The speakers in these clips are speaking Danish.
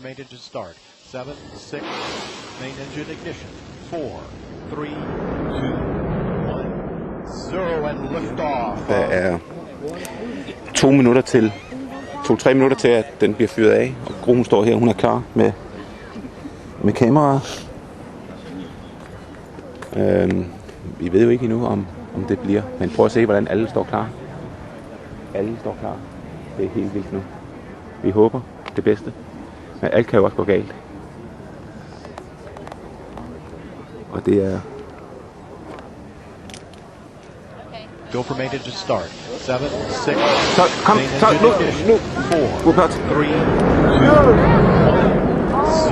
Permitted to start. 7, 6, main engine ignition. 4, 3, 2, 1, 0 and lift-off. Der er 2 minutter til, 2-3 minutter til, at den bliver fyret af. Og gruppen står her, hun er klar med kameraet. Vi ved jo ikke endnu, om det bliver. Men prøv at se, hvordan alle står klar. Alle står klar. Det er helt vildt nu. Vi håber det bedste. Men alt kan jo også gå galt. Og det er... Go permitted to start. 7, 6, Kom, nu! 4, 3, 2, 1,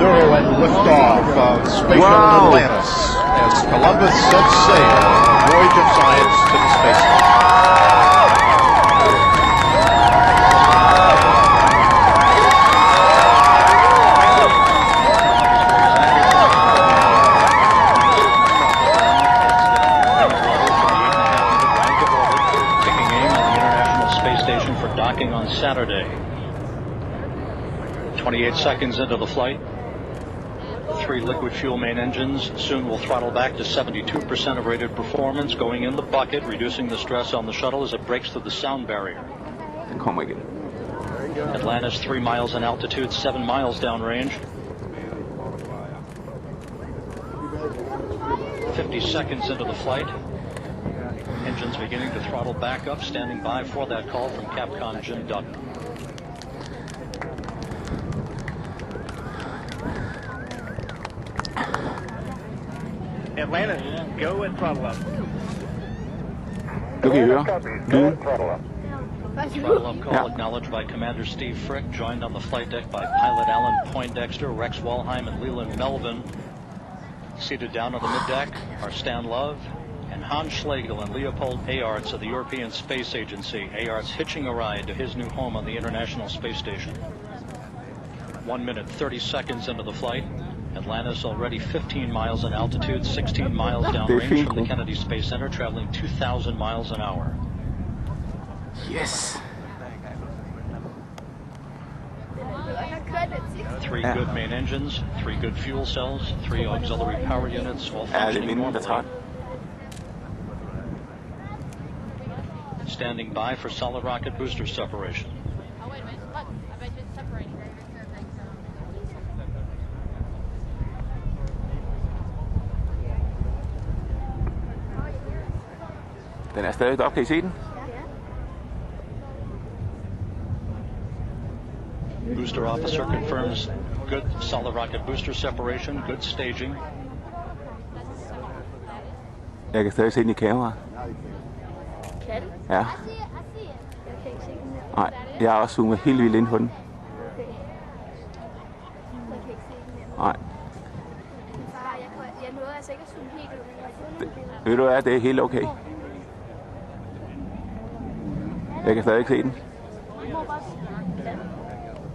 0 and lift-off of Spatial Atlantis as Columbus sets sail on a voyage of science to the space station. For docking on Saturday. 28 seconds into the flight. 3 liquid fuel main engines soon will throttle back to 72% of rated performance, going in the bucket, reducing the stress on the shuttle as it breaks through the sound barrier. Come again. Atlantis 3 miles in altitude, 7 miles downrange. 50 seconds into the flight. Engines beginning to throttle back up, standing by for that call from Capcom Jim Dutton. Atlantis, go and throttle up. Nu kan I høre lyden. Throttle up call acknowledged by Commander Steve Frick, joined on the flight deck by pilot Alan Poindexter, Rex Walheim, and Leland Melvin. Seated down on the middeck are Stan Love and Hans Schlegel and Leopold Aarts of the European Space Agency. Aarts hitching a ride to his new home on the International Space Station. 1 minute, 30 seconds into the flight. Atlantis already 15 miles in altitude, 16 miles downrange from the Kennedy Space Center, traveling 2,000 miles an hour. Yes! 3 good main engines, 3 good fuel cells, 3 auxiliary power units, all functioning normally. Standing by for solid rocket booster separation. Oh, wait a minute. Look, I bet you it's separating. Den er stadig op, kan I se den? Booster officer confirms good solid rocket booster separation, good staging. Jeg kan stadig se den i kameraet. Kan du? Ja. Jeg kan ikke se den her. Nej, jeg har også zoomet helt vildt ind på den. Okay. Jeg kan ikke se den her. Nej. Far, jeg nåede altså ikke at zoome helt ud, men jeg har fundet nogle billeder. Ved du hvad, det er helt okay. Jeg kan stadig ikke se den.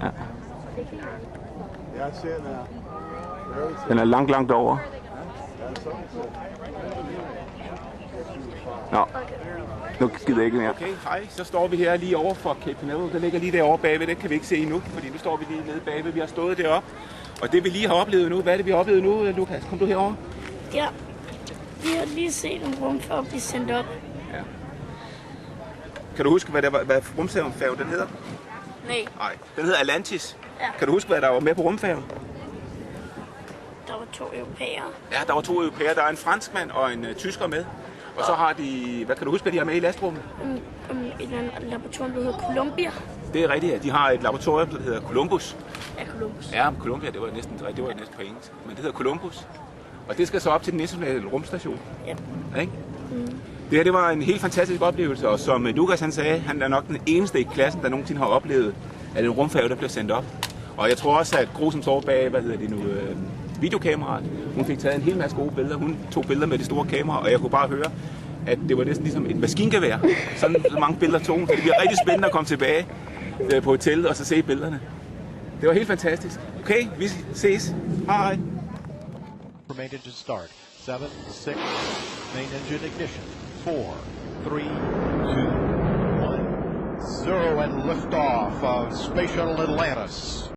Ja. Den er langt over. Nå, nu gider jeg ikke mere. Okay, hej. Så står vi her lige over for Cape Canaveral. Den ligger lige derovre bagved. Det kan vi ikke se endnu, fordi nu står vi lige nede bagved. Vi har stået deroppe. Og det vi lige har oplevet nu, hvad er det vi har oplevet nu, Lukas? Kom du herover? Ja, vi har lige set en rumfærge blive sendt op. Ja. Kan du huske, hvad rumfærgen den hedder? Nej, Nej, den hedder Atlantis. Ja. Kan du huske, hvad der var med på rumfærgen? der var 2 europæere. Ja, der var 2 europæere. Der er en franskmand og en tysker med. Og så har de, hvad kan du huske, hvad de har med i lastrummet? Et eller andet laboratorium, der hedder Columbia. Det er rigtigt, ja. De har et laboratorium, der hedder Columbus. Ja, Columbus. Ja, Columbia, det var næsten på engelsk. Men det hedder Columbus. Og det skal så op til den internationale rumstation. Ja. Ikke? Det her, det var en helt fantastisk oplevelse, og som Lukas han sagde, han er nok den eneste i klassen, der nogensinde har oplevet, at en rumfærge, der bliver sendt op. Og jeg tror også, at Gro, som står bag, videokameraet, hun fik taget en hel masse gode billeder. Hun tog billeder med det store kamera, og jeg kunne bare høre, at det var næsten ligesom et maskingevær. Så mange billeder tog hun, så det bliver rigtig spændende at komme tilbage på hotellet og så se billederne. Det var helt fantastisk. Okay, vi ses. Hej. Permitted to start. 7, 6, main engine ignition. 4, 3, 2, 1, 0 and lift-off of Spatial Atlantis.